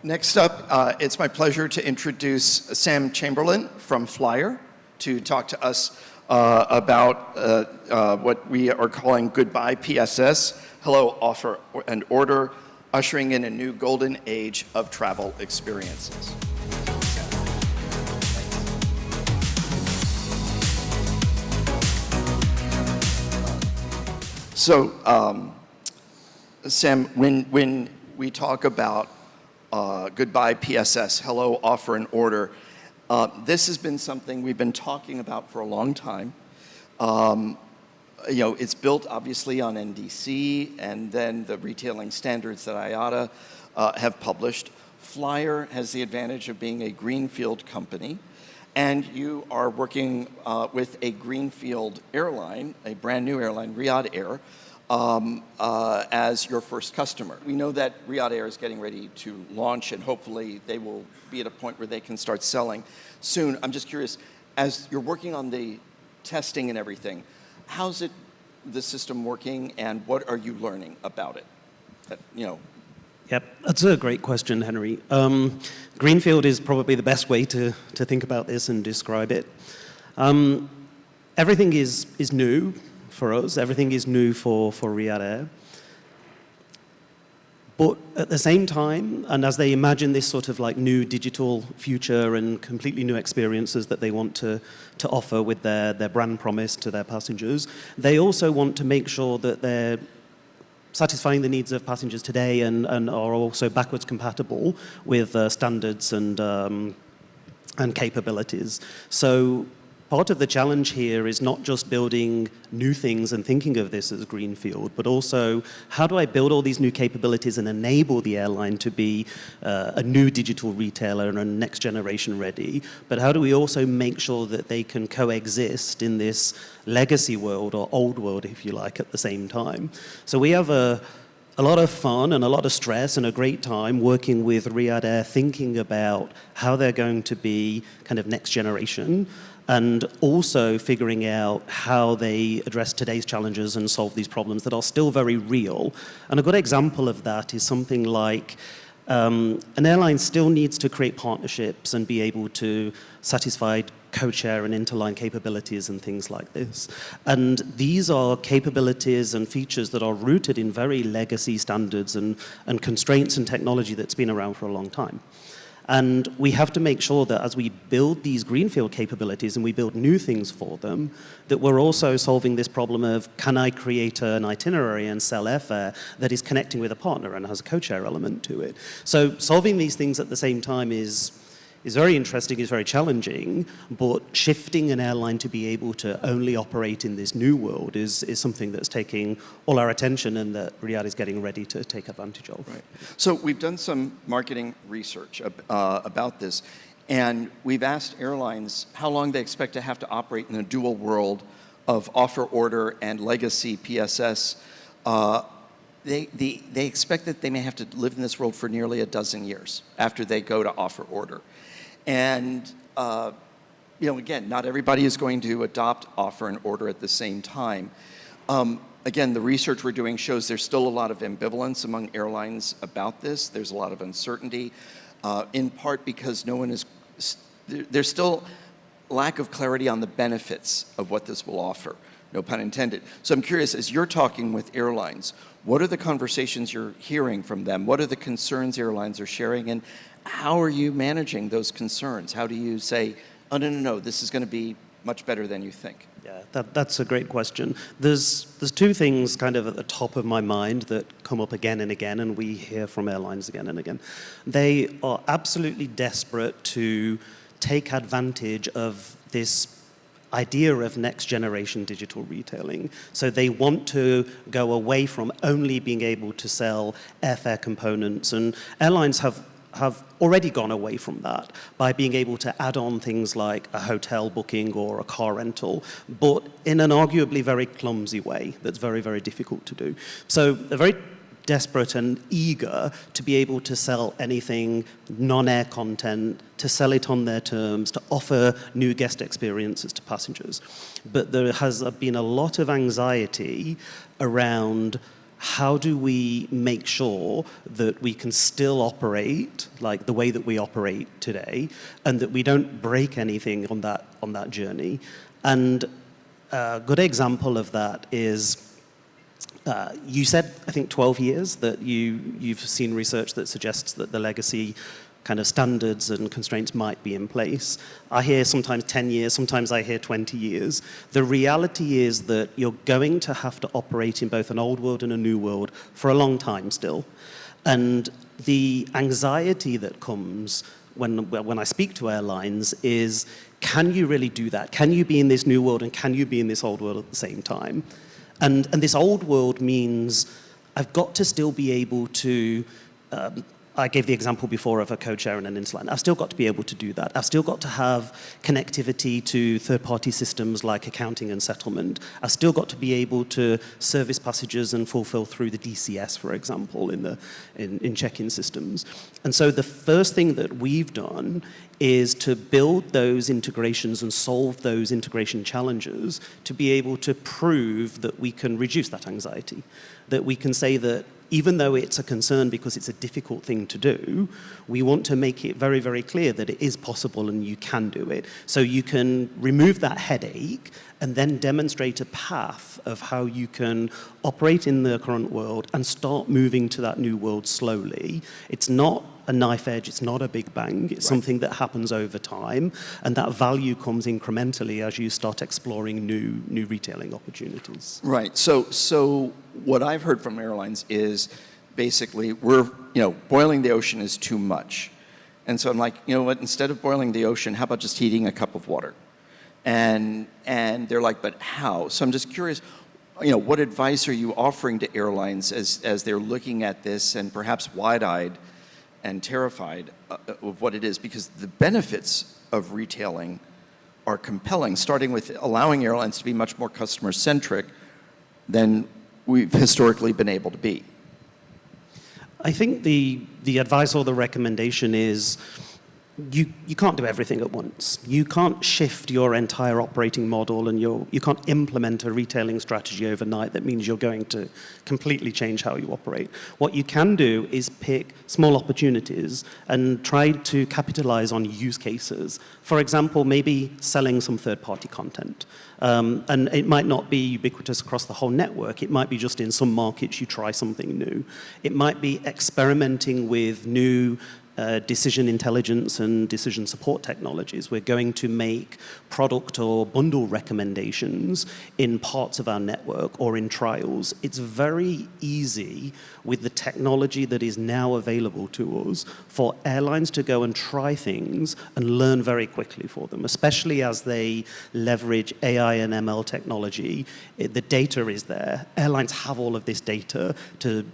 Next up, it's my pleasure to introduce Sam Chamberlain from FLYR to talk to us about what we are calling Goodbye PSS, Hello Offer and Order, ushering in a new golden age of travel experiences. So, Sam, when we talk about Goodbye PSS, Hello Offer and Order, this has been something we've been talking about for a long time. It's built obviously on NDC and then the retailing standards that IATA have published. FLYR has the advantage of being a greenfield company, and you are working with a greenfield airline, a brand new airline, Riyadh Air, as your first customer. We know that Riyadh Air is getting ready to launch, and hopefully they will be at a point where they can start selling soon. I'm just curious, as you're working on the testing and everything, how's the system working, and what are you learning about it? Yep, that's a great question, Henry. Greenfield is probably the best way to think about this and describe it. Everything is new for us. Everything is new for Riyadh Air. But at the same time, and as they imagine this sort of like new digital future and completely new experiences that they want to offer with their brand promise to their passengers, they also want to make sure that they're satisfying the needs of passengers today and are also backwards compatible with standards and capabilities. So part of the challenge here is not just building new things and thinking of this as greenfield, but also how do I build all these new capabilities and enable the airline to be a new digital retailer and next generation ready, but how do we also make sure that they can coexist in this legacy world or old world, if you like, at the same time. So we have a lot of fun and a lot of stress and a great time working with Riyadh Air, thinking about how they're going to be kind of next generation, and also figuring out how they address today's challenges and solve these problems that are still very real. And a good example of that is something like an airline still needs to create partnerships and be able to satisfy co-share and interline capabilities and things like this. And these are capabilities and features that are rooted in very legacy standards and constraints and technology that's been around for a long time. And we have to make sure that as we build these greenfield capabilities and we build new things for them, that we're also solving this problem of, can I create an itinerary and sell airfare that is connecting with a partner and has a co-share element to it? So solving these things at the same time is very interesting, is very challenging, but shifting an airline to be able to only operate in this new world is something that's taking all our attention and that Riyadh is getting ready to take advantage of. Right. So we've done some marketing research about this, and we've asked airlines how long they expect to have to operate in a dual world of offer order and legacy PSS. They expect that they may have to live in this world for nearly a dozen years after they go to offer order. And, again, not everybody is going to adopt offer and order at the same time. Again, the research we're doing shows there's still a lot of ambivalence among airlines about this. There's a lot of uncertainty, in part because there's still lack of clarity on the benefits of what this will offer, no pun intended. So I'm curious, as you're talking with airlines, what are the conversations you're hearing from them? What are the concerns airlines are sharing? And how are you managing those concerns? How do you say, oh, no, this is going to be much better than you think? Yeah, that's a great question. There's two things kind of at the top of my mind that come up again and again, and we hear from airlines again and again. They are absolutely desperate to take advantage of this idea of next generation digital retailing. So they want to go away from only being able to sell airfare components, and airlines have already gone away from that by being able to add on things like a hotel booking or a car rental, but in an arguably very clumsy way that's very, very difficult to do. So they're very desperate and eager to be able to sell anything non-air content, to sell it on their terms, to offer new guest experiences to passengers. But there has been a lot of anxiety around how do we make sure that we can still operate like the way that we operate today, and that we don't break anything on that journey? And a good example of that is, you said, I think, 12 years that you've seen research that suggests that the legacy kind of standards and constraints might be in place. I hear sometimes 10 years, sometimes I hear 20 years. The reality is that you're going to have to operate in both an old world and a new world for a long time still. And the anxiety that comes when I speak to airlines is, can you really do that? Can you be in this new world and can you be in this old world at the same time? And this old world means I've got to still be able to, I gave the example before of a code share and an interline. I've still got to be able to do that. I've still got to have connectivity to third-party systems like accounting and settlement. I've still got to be able to service passengers and fulfill through the DCS, for example, in check-in systems. And so the first thing that we've done is to build those integrations and solve those integration challenges to be able to prove that we can reduce that anxiety, that we can say that even though it's a concern because it's a difficult thing to do, we want to make it very, very clear that it is possible and you can do it. So you can remove that headache and then demonstrate a path of how you can operate in the current world and start moving to that new world slowly. It's not a knife edge, it's not a big bang, it's something that happens over time, and that value comes incrementally as you start exploring new retailing opportunities. Right. So what I've heard from airlines is basically boiling the ocean is too much. And so I'm like, you know what, instead of boiling the ocean, how about just heating a cup of water? And they're like, but how? So I'm just curious, what advice are you offering to airlines as they're looking at this and perhaps wide-eyed and terrified of what it is? Because the benefits of retailing are compelling, starting with allowing airlines to be much more customer-centric than we've historically been able to be. I think the advice or the recommendation is you can't do everything at once. You can't shift your entire operating model, and you can't implement a retailing strategy overnight that means you're going to completely change how you operate. What you can do is pick small opportunities and try to capitalize on use cases. For example, maybe selling some third-party content. And it might not be ubiquitous across the whole network. It might be just in some markets you try something new. It might be experimenting with new decision intelligence and decision support technologies. We're going to make product or bundle recommendations in parts of our network or in trials. It's very easy with the technology that is now available to us for airlines to go and try things and learn very quickly for them, especially as they leverage AI and ML technology. The data is there. Airlines have all of this data to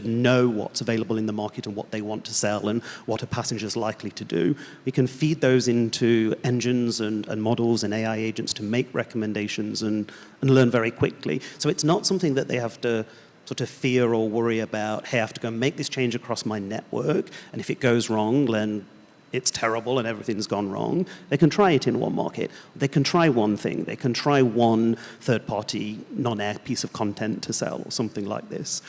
know what's available in the market and what they want to sell and what a passenger's likely to do. We can feed those into engines and models and AI agents to make recommendations and learn very quickly. So it's not something that they have to sort of fear or worry about, hey, I have to go and make this change across my network, and if it goes wrong, then it's terrible and everything's gone wrong. They can try it in one market. They can try one thing. They can try one third-party non-air piece of content to sell or something like this.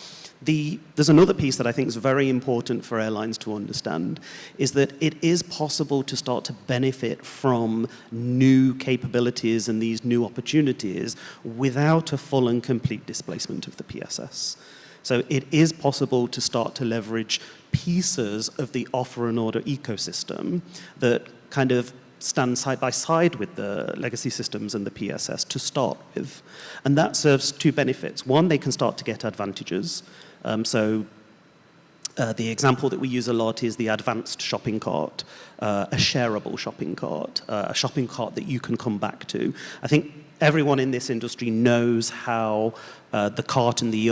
There's another piece that I think is very important for airlines to understand, is that it is possible to start to benefit from new capabilities and these new opportunities without a full and complete displacement of the PSS. So it is possible to start to leverage pieces of the offer and order ecosystem that kind of stand side by side with the legacy systems and the PSS to start with. And that serves two benefits. One, they can start to get advantages. The example that we use a lot is the advanced shopping cart, a shareable shopping cart, a shopping cart that you can come back to. I think everyone in this industry knows how the cart and the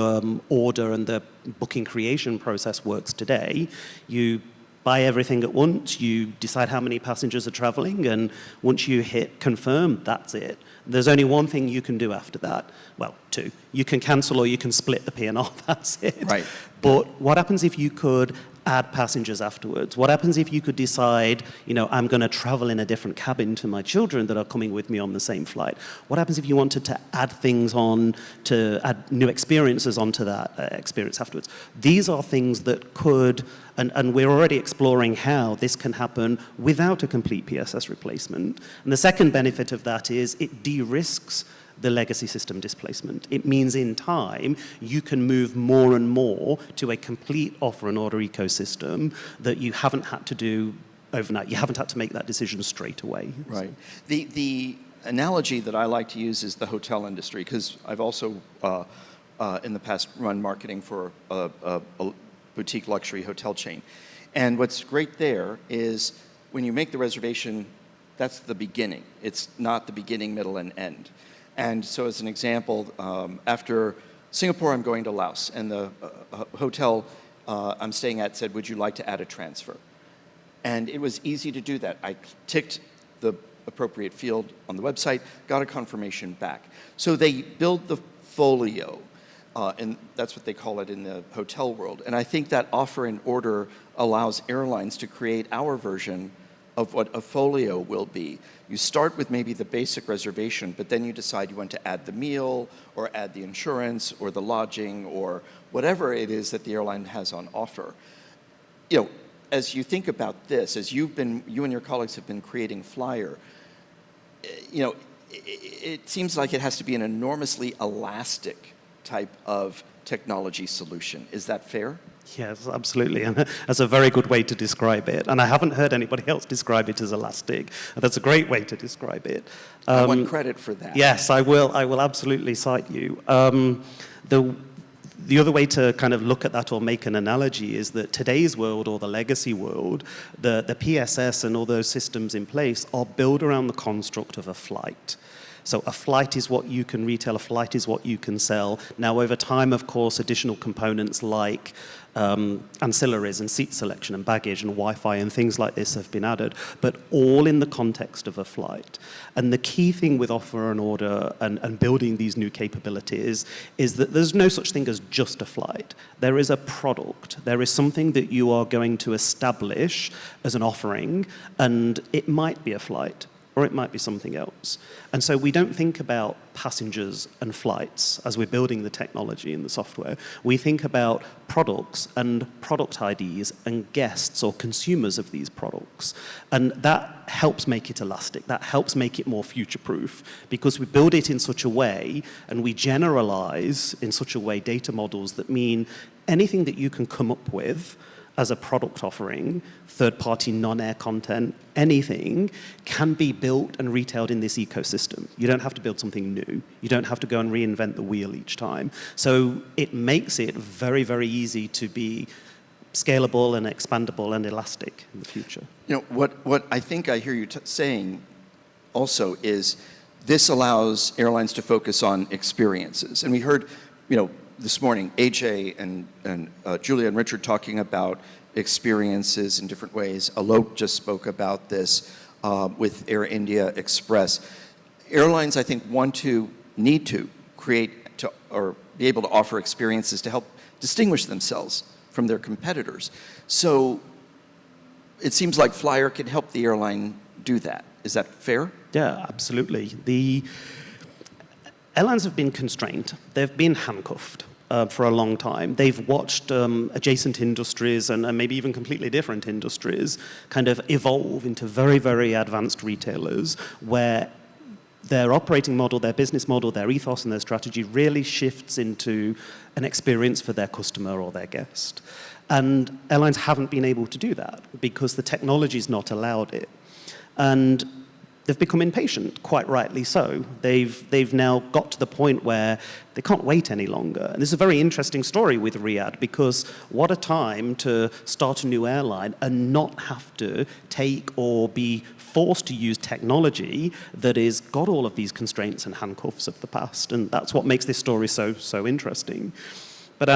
order and the booking creation process works today. You buy everything at once, you decide how many passengers are traveling, and once you hit confirm, that's it. There's only one thing you can do after that. Well, to. You can cancel or you can split the P&R, that's it. Right. But what happens if you could add passengers afterwards? What happens if you could decide, I'm going to travel in a different cabin to my children that are coming with me on the same flight? What happens if you wanted to add things on, to add new experiences onto that experience afterwards? These are things that could, and we're already exploring how this can happen without a complete PSS replacement. And the second benefit of that is it de-risks the legacy system displacement. It means in time, you can move more and more to a complete offer and order ecosystem that you haven't had to do overnight. You haven't had to make that decision straight away. Right. The analogy that I like to use is the hotel industry, because I've also, in the past, run marketing for a boutique luxury hotel chain. And what's great there is when you make the reservation, that's the beginning. It's not the beginning, middle, and end. And so as an example, after Singapore, I'm going to Laos, and the hotel I'm staying at said, would you like to add a transfer? And it was easy to do that. I ticked the appropriate field on the website, got a confirmation back. So they build the folio, and that's what they call it in the hotel world. And I think that offer and order allows airlines to create our version of what a folio will be. You start with maybe the basic reservation, but then you decide you want to add the meal, or add the insurance, or the lodging, or whatever it is that the airline has on offer. As you think about this, as you and your colleagues have been creating FLYR, it seems like it has to be an enormously elastic type of technology solution. Is that fair? Yes, absolutely. And that's a very good way to describe it. And I haven't heard anybody else describe it as elastic. That's a great way to describe it. I want credit for that. Yes, I will absolutely cite you. The other way to kind of look at that or make an analogy is that today's world, or the legacy world, the PSS and all those systems in place are built around the construct of a flight. So a flight is what you can retail, a flight is what you can sell. Now, over time, of course, additional components like ancillaries and seat selection and baggage and Wi-Fi and things like this have been added, but all in the context of a flight. And the key thing with offer and order and building these new capabilities is that there's no such thing as just a flight. There is a product. There is something that you are going to establish as an offering, and it might be a flight, or it might be something else. And so we don't think about passengers and flights as we're building the technology and the software. We think about products and product IDs and guests or consumers of these products. And that helps make it elastic. That helps make it more future-proof, because we build it in such a way and we generalize in such a way data models that mean anything that you can come up with as a product offering, third-party non-air content, anything, can be built and retailed in this ecosystem. You don't have to build something new. You don't have to go and reinvent the wheel each time. So it makes it very, very easy to be scalable and expandable and elastic in the future. What I think I hear you saying also is this allows airlines to focus on experiences. And we heard, this morning, AJ and Julia and Richard talking about experiences in different ways. Alok just spoke about this with Air India Express. Airlines, I think, need to create or be able to offer experiences to help distinguish themselves from their competitors. So it seems like FLYR can help the airline do that. Is that fair? Yeah, absolutely. The airlines have been constrained. They've been handcuffed for a long time. They've watched adjacent industries and maybe even completely different industries kind of evolve into very, very advanced retailers where their operating model, their business model, their ethos and their strategy really shifts into an experience for their customer or their guest. And airlines haven't been able to do that because the technology's not allowed it. And they've become impatient, quite rightly so. They've now got to the point where they can't wait any longer. And this is a very interesting story with Riyadh, because what a time to start a new airline and not have to take or be forced to use technology that has got all of these constraints and handcuffs of the past. And that's what makes this story so interesting. But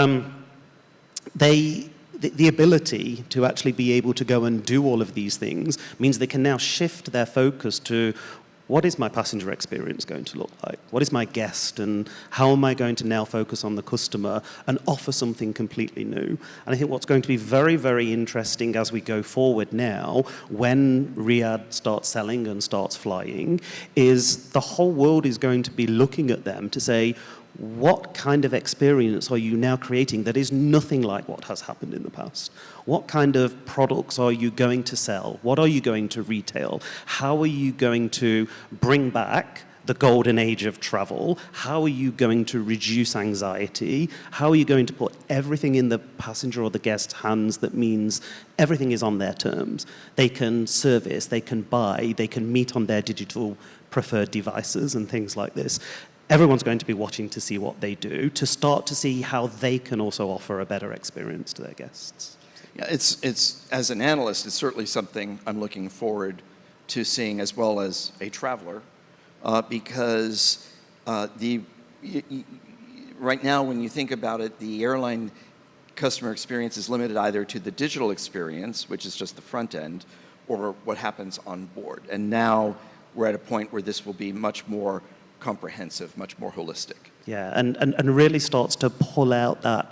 the ability to actually be able to go and do all of these things means they can now shift their focus to what is my passenger experience going to look like? What is my guest, and how am I going to now focus on the customer and offer something completely new? And I think what's going to be very, very interesting as we go forward now, when Riyadh starts selling and starts flying, is the whole world is going to be looking at them to say, what kind of experience are you now creating that is nothing like what has happened in the past? What kind of products are you going to sell? What are you going to retail? How are you going to bring back the golden age of travel? How are you going to reduce anxiety? How are you going to put everything in the passenger or the guest's hands that means everything is on their terms? They can service, they can buy, they can meet on their digital preferred devices and things like this. Everyone's going to be watching to see what they do, to start to see how they can also offer a better experience to their guests. Yeah, it's as an analyst, it's certainly something I'm looking forward to seeing as well as a traveler, because right now when you think about it, the airline customer experience is limited either to the digital experience, which is just the front end, or what happens on board. And now we're at a point where this will be much more comprehensive, much more holistic. Yeah, and really starts to pull out that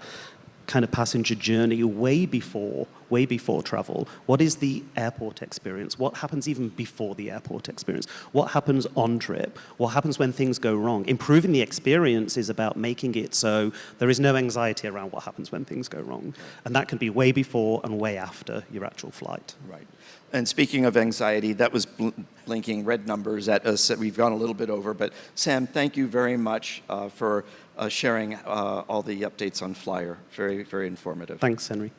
kind of passenger journey way before travel. What is the airport experience? What happens even before the airport experience? What happens on trip? What happens when things go wrong? Improving the experience is about making it so there is no anxiety around what happens when things go wrong. And that can be way before and way after your actual flight. Right. And speaking of anxiety, that was blinking red numbers at us. We've gone a little bit over, but Sam, thank you very much for sharing all the updates on FLYR. Very, very informative. Thanks, Henry.